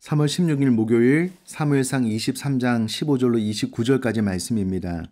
3월 16일 목요일 사무엘상 23장 15절로 29절까지 말씀입니다.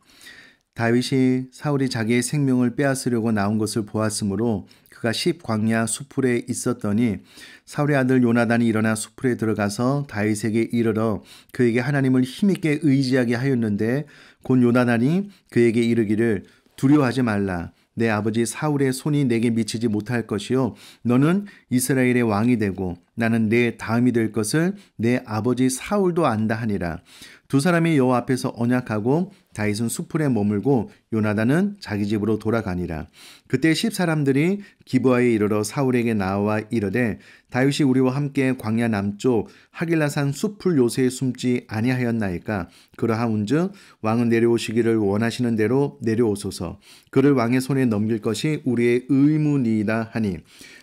다윗이 사울이 자기의 생명을 빼앗으려고 나온 것을 보았으므로 그가 광야 수풀에 있었더니 사울의 아들 요나단이 일어나 수풀에 들어가서 다윗에게 이르러 그에게 하나님을 힘있게 의지하게 하였는데 곧 요나단이 그에게 이르기를 두려워하지 말라. 내 아버지 사울의 손이 내게 미치지 못할 것이요 너는 이스라엘의 왕이 되고 나는 내 다음이 될 것을 내 아버지 사울도 안다 하니라. 두 사람이 여호와 앞에서 언약하고 다윗은 수풀에 머물고 요나단은 자기 집으로 돌아가니라. 그때 10사람들이 기브아에 이르러 사울에게 나와 이르되 다윗이 우리와 함께 광야 남쪽 하길라산 수풀 요새에 숨지 아니하였나이까. 그러하온즉 왕은 내려오시기를 원하시는 대로 내려오소서. 그를 왕의 손에 넘길 것이 우리의 의무니이다 하니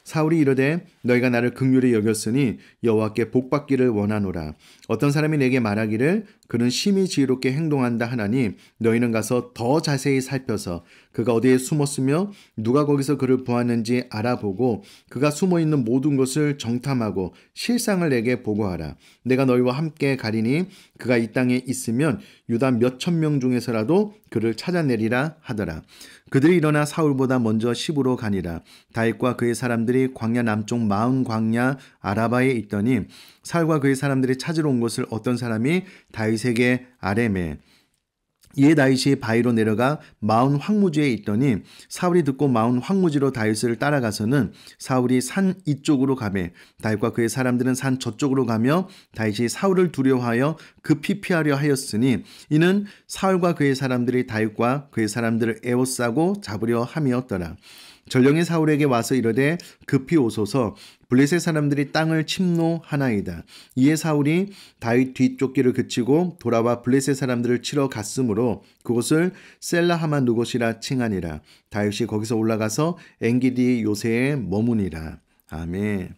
사울이 이르되 너희가 나를 긍휼히 여겼으니 여호와께 복받기를 원하노라. 어떤 사람이 내게 말하기를 그는 심히 지혜롭게 행동한다 하나니 너희는 가서 더 자세히 살펴서 그가 어디에 숨었으며 누가 거기서 그를 보았는지 알아보고 그가 숨어있는 모든 것을 정탐하고 실상을 내게 보고하라. 내가 너희와 함께 가리니 그가 이 땅에 있으면 유다 몇천 명 중에서라도 그를 찾아내리라 하더라. 그들이 일어나 사울보다 먼저 시부로 가니라. 다윗과 그의 사람들이 광야 남쪽 마흔 광야 아라바에 있더니 사울과 그의 사람들이 찾으러 온 것을 어떤 사람이 다윗에게 아뢰매. 이에 다윗이 바위로 내려가 마흔 황무지에 있더니 사울이 듣고 마흔 황무지로 다윗을 따라가서는 사울이 산 이쪽으로 가매 다윗과 그의 사람들은 산 저쪽으로 가며 다윗이 사울을 두려워하여 급히 피하려 하였으니 이는 사울과 그의 사람들이 다윗과 그의 사람들을 에워싸고 잡으려 함이었더라. 전령이 사울에게 와서 이르되 급히 오소서. 블레셋 사람들이 땅을 침노하나이다. 이에 사울이 다윗 뒤쫓기를 그치고 돌아와 블레셋 사람들을 치러 갔으므로 그곳을 셀라하만 누곳이라 칭하니라. 다윗이 거기서 올라가서 엔기디 요새에 머무니라. 아멘.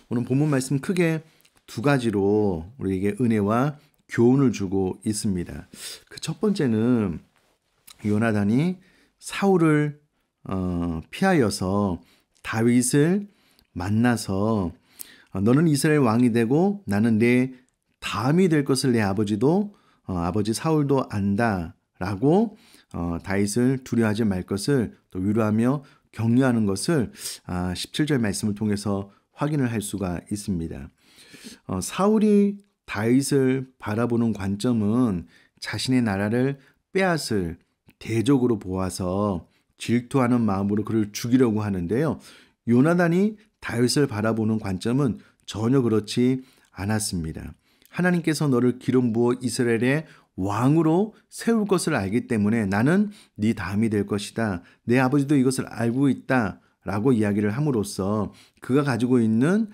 오늘 본문 말씀 크게 두 가지로 우리에게 은혜와 교훈을 주고 있습니다. 그 첫 번째는 요나단이 사울을 피하여서 다윗을 만나서 너는 이스라엘 왕이 되고 나는 내 다음이 될 것을 내 아버지도 아버지 사울도 안다라고 다윗을 두려워하지 말 것을 또 위로하며 격려하는 것을 17절 말씀을 통해서 확인을 할 수가 있습니다. 사울이 다윗을 바라보는 관점은 자신의 나라를 빼앗을 대적으로 보아서 질투하는 마음으로 그를 죽이려고 하는데요. 요나단이 다윗을 바라보는 관점은 전혀 그렇지 않았습니다. 하나님께서 너를 기름 부어 이스라엘의 왕으로 세울 것을 알기 때문에 나는 네 다음이 될 것이다. 내 아버지도 이것을 알고 있다. 라고 이야기를 함으로써 그가 가지고 있는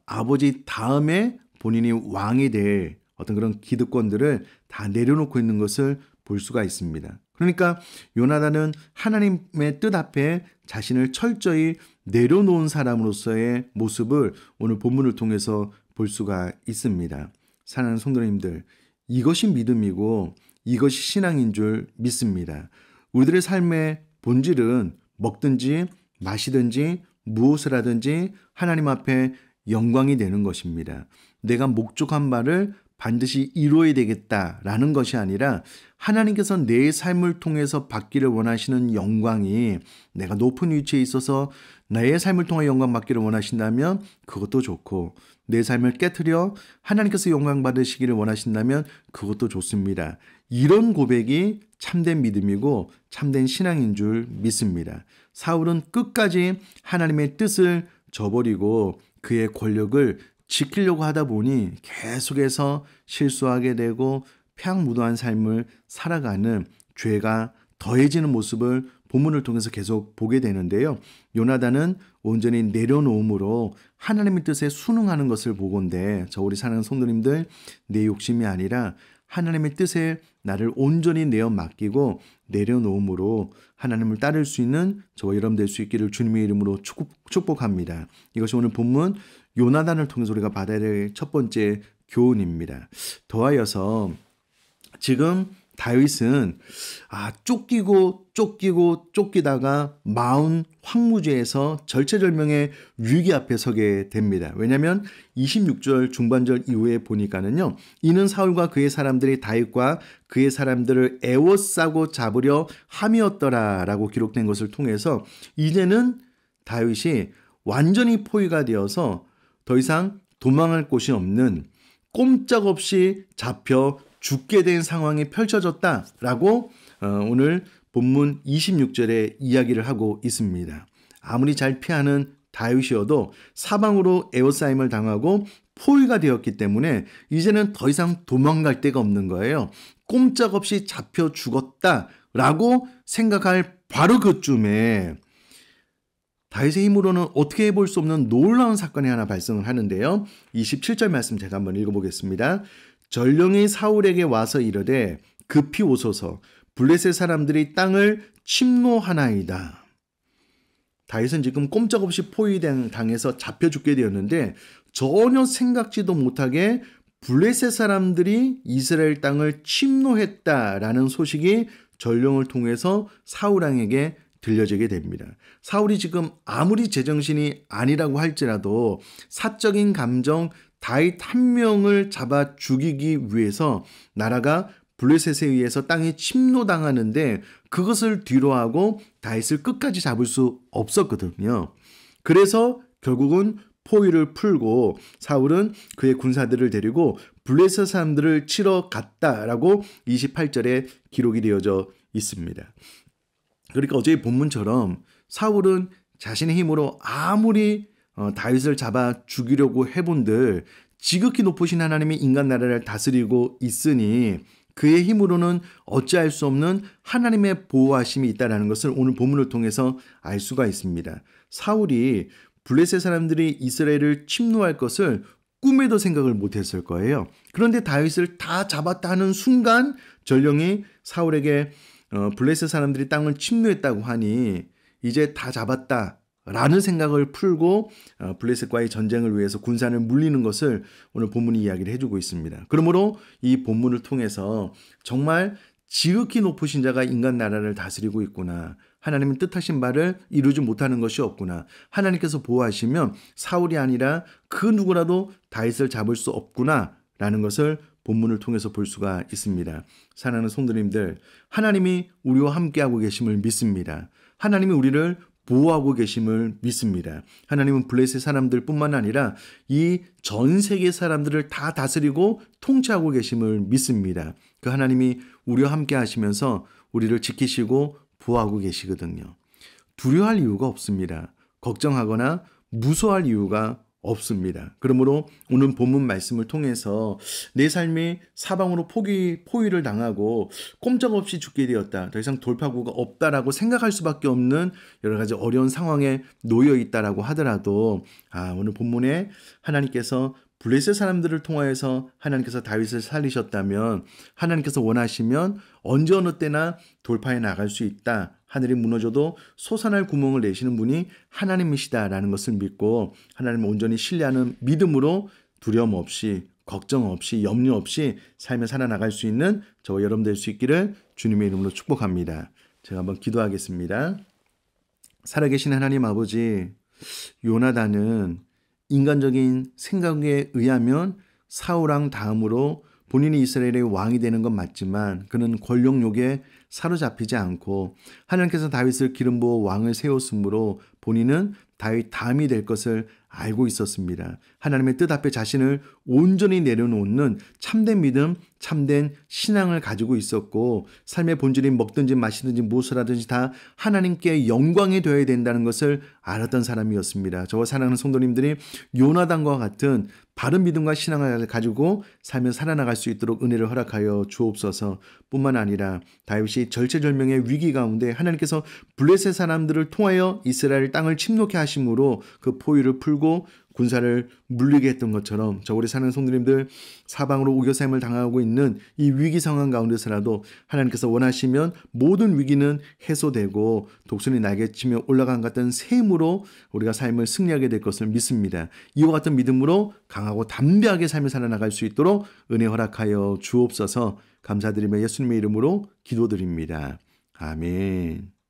아버지 다음에 본인이 왕이 될 어떤 그런 기득권들을 다 내려놓고 있는 것을 볼 수가 있습니다. 그러니까 요나단은 하나님의 뜻 앞에 자신을 철저히 내려놓은 사람으로서의 모습을 오늘 본문을 통해서 볼 수가 있습니다. 사랑하는 성도님들, 이것이 믿음이고 이것이 신앙인 줄 믿습니다. 우리들의 삶의 본질은 먹든지 마시든지 무엇을 하든지 하나님 앞에 영광이 되는 것입니다. 내가 목적한 바를 반드시 이루어야 되겠다라는 것이 아니라 하나님께서 내 삶을 통해서 받기를 원하시는 영광이 내가 높은 위치에 있어서 나의 삶을 통해 영광 받기를 원하신다면 그것도 좋고 내 삶을 깨트려 하나님께서 영광 받으시기를 원하신다면 그것도 좋습니다. 이런 고백이 참된 믿음이고 참된 신앙인 줄 믿습니다. 사울은 끝까지 하나님의 뜻을 저버리고 그의 권력을 지키려고 하다 보니 계속해서 실수하게 되고 폐악무도한 삶을 살아가는 죄가 더해지는 모습을 본문을 통해서 계속 보게 되는데요. 요나단은 온전히 내려놓음으로 하나님의 뜻에 순응하는 것을 보건대 우리 사랑하는 성도님들 내 욕심이 아니라 하나님의 뜻에 나를 온전히 내어 맡기고 내려놓음으로 하나님을 따를 수 있는 저와 여러분 될 수 있기를 주님의 이름으로 축복합니다. 이것이 오늘 본문 요나단을 통해서 우리가 받아야 될 첫 번째 교훈입니다. 더하여서 지금 다윗은 쫓기다가 마운 황무지에서 절체절명의 위기 앞에 서게 됩니다. 왜냐하면 26절 중반절 이후에 보니까는요. 이는 사울과 그의 사람들이 다윗과 그의 사람들을 애워싸고 잡으려 함이었더라라고 기록된 것을 통해서 이제는 다윗이 완전히 포위가 되어서 더 이상 도망할 곳이 없는 꼼짝없이 잡혀 죽게 된 상황이 펼쳐졌다라고 오늘 본문 26절에 이야기를 하고 있습니다. 아무리 잘 피하는 다윗이어도 사방으로 에워싸임을 당하고 포위가 되었기 때문에 이제는 더 이상 도망갈 데가 없는 거예요. 꼼짝없이 잡혀 죽었다라고 생각할 바로 그쯤에 다윗의 힘으로는 어떻게 해볼 수 없는 놀라운 사건이 하나 발생을 하는데요. 27절 말씀 제가 한번 읽어보겠습니다. 전령이 사울에게 와서 이르되 급히 오소서 블레셋 사람들이 땅을 침노하나이다. 다윗은 지금 꼼짝없이 포위당해서 잡혀 죽게 되었는데 전혀 생각지도 못하게 블레셋 사람들이 이스라엘 땅을 침노했다라는 소식이 전령을 통해서 사울 왕에게 들려지게 됩니다. 사울이 지금 아무리 제정신이 아니라고 할지라도 사적인 감정 다윗 한 명을 잡아 죽이기 위해서 나라가 블레셋에 의해서 땅이 침노당하는데 그것을 뒤로하고 다윗을 끝까지 잡을 수 없었거든요. 그래서 결국은 포위를 풀고 사울은 그의 군사들을 데리고 블레셋 사람들을 치러 갔다라고 28절에 기록이 되어져 있습니다. 그러니까 어제의 본문처럼 사울은 자신의 힘으로 아무리 다윗을 잡아 죽이려고 해본들 지극히 높으신 하나님이 인간 나라를 다스리고 있으니 그의 힘으로는 어찌할 수 없는 하나님의 보호하심이 있다는 것을 오늘 본문을 통해서 알 수가 있습니다. 사울이 블레셋 사람들이 이스라엘을 침노할 것을 꿈에도 생각을 못했을 거예요. 그런데 다윗을 다 잡았다 하는 순간 전령이 사울에게 블레셋 사람들이 땅을 침노했다고 하니 이제 다 잡았다라는 생각을 풀고 블레셋과의 전쟁을 위해서 군사를 물리는 것을 오늘 본문이 이야기를 해주고 있습니다. 그러므로 이 본문을 통해서 정말 지극히 높으신 자가 인간 나라를 다스리고 있구나. 하나님은 뜻하신 바를 이루지 못하는 것이 없구나. 하나님께서 보호하시면 사울이 아니라 그 누구라도 다윗을 잡을 수 없구나 라는 것을 본문을 통해서 볼 수가 있습니다. 사랑하는 성도님들, 하나님이 우리와 함께하고 계심을 믿습니다. 하나님이 우리를 보호하고 계심을 믿습니다. 하나님은 블레셋 사람들 뿐만 아니라 이 전 세계 사람들을 다 다스리고 통치하고 계심을 믿습니다. 그 하나님이 우리와 함께 하시면서 우리를 지키시고 보호하고 계시거든요. 두려워할 이유가 없습니다. 걱정하거나 무서워할 이유가 없습니다. 그러므로 오늘 본문 말씀을 통해서 내 삶이 사방으로 포위를 당하고 꼼짝없이 죽게 되었다. 더 이상 돌파구가 없다라고 생각할 수밖에 없는 여러 가지 어려운 상황에 놓여 있다라고 하더라도 오늘 본문에 하나님께서 블레셋 사람들을 통하여서 하나님께서 다윗을 살리셨다면 하나님께서 원하시면 언제 어느 때나 돌파해 나갈 수 있다. 하늘이 무너져도 솟아날 구멍을 내시는 분이 하나님이시다라는 것을 믿고 하나님을 온전히 신뢰하는 믿음으로 두려움 없이 걱정 없이 염려 없이 삶을 살아나갈 수 있는 저와 여러분 될 수 있기를 주님의 이름으로 축복합니다. 제가 한번 기도하겠습니다. 살아계신 하나님 아버지, 요나단은 인간적인 생각에 의하면 사울 왕 다음으로 본인이 이스라엘의 왕이 되는 건 맞지만 그는 권력욕에 사로잡히지 않고 하나님께서 다윗을 기름 부어 왕을 세웠으므로 본인은 다윗 다음이 될 것을 알고 있었습니다. 하나님의 뜻 앞에 자신을 온전히 내려놓는 참된 믿음, 참된 신앙을 가지고 있었고 삶의 본질이 먹든지 마시든지 무엇을 하든지 다 하나님께 영광이 되어야 된다는 것을 알았던 사람이었습니다. 저와 사랑하는 성도님들이 요나단과 같은 바른 믿음과 신앙을 가지고 삶을 살아나갈 수 있도록 은혜를 허락하여 주옵소서. 뿐만 아니라 다윗이 절체절명의 위기 가운데 하나님께서 블레셋 사람들을 통하여 이스라엘 땅을 침노케 하심으로 그 포위를 풀고 군사를 물리게 했던 것처럼 우리 사는 성도님들 사방으로 우겨싸임을 당하고 있는 이 위기 상황 가운데서라도 하나님께서 원하시면 모든 위기는 해소되고 독수리 날개치며 올라간 같은 샘으로 우리가 삶을 승리하게 될 것을 믿습니다. 이와 같은 믿음으로 강하고 담대하게 삶을 살아나갈 수 있도록 은혜 허락하여 주옵소서. 감사드리며 예수님의 이름으로 기도드립니다. 아멘.